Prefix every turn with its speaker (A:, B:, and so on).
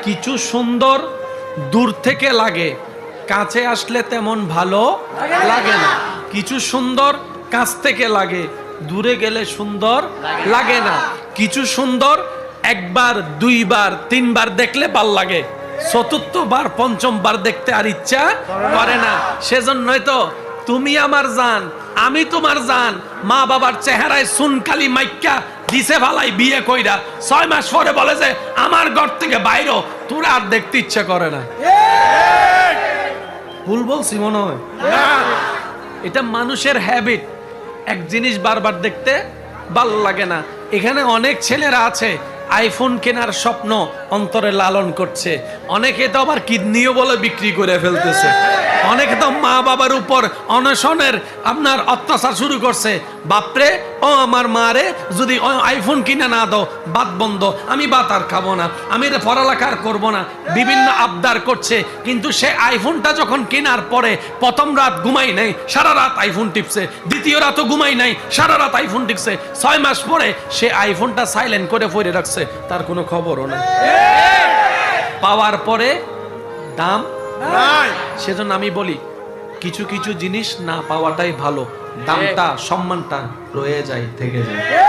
A: কিছু সুন্দর দূর থেকে লাগে, কাছে আসলে তেমন ভালো লাগে না। কিছু সুন্দর কাছ থেকে লাগে, দূরে গেলে সুন্দর লাগে না। কিছু সুন্দর একবার দুইবার তিনবার দেখলে ভাল লাগে, চতুর্থবার পঞ্চমবার দেখতে আর ইচ্ছা করে না। সেজন্যই তো তুমি আমার জান, আমি তোমার জান। মা বাবার চেহারায় সুনকালি মাইক্কা দিছে ভালাই বিয়ে কইরা 6 মাস পরে বলে যে আমার ঘর থেকে বাইরো, তোরা আর দেখতে ইচ্ছা করে না। ভুল বলছি মনে হয়? এটা মানুষের হ্যাবিট, এক জিনিস বারবার দেখতে ভাল লাগে না। এখানে অনেক ছেলেরা আছে আইফোন কেনার স্বপ্ন অন্তরে লালন করছে, অনেকে তো আবার কিডনিও বলে বিক্রি করে ফেলতেছে, অনেকে তো মা বাবার উপর অনশনের আপনার অত্যাচার শুরু করছে। বাপরে, ও আমার মা রে, যদি আইফোন কিনে না দাও ভাত বন্ধ, আমি ভাত আর খাবো না, আমি পড়ালেখা আর করবো না, বিভিন্ন আবদার করছে। কিন্তু সে আইফোনটা যখন কেনার পরে প্রথম রাত ঘুমাই নাই, সারা রাত আইফোন টিপছে, দ্বিতীয় রাতও ঘুমাই নাই, সারা রাত আইফোন টিপছে। 6 মাস পরে সে আইফোনটা সাইলেন্ট করে পড়ে রাখছে, তার কোনো খবরও নাই। পাওয়ার পরে দাম নাই। সেজন্য আমি বলি কিছু কিছু জিনিস না পাওয়াটাই ভালো, দামটা সম্মানটা রয়ে যায় থেকে যায়।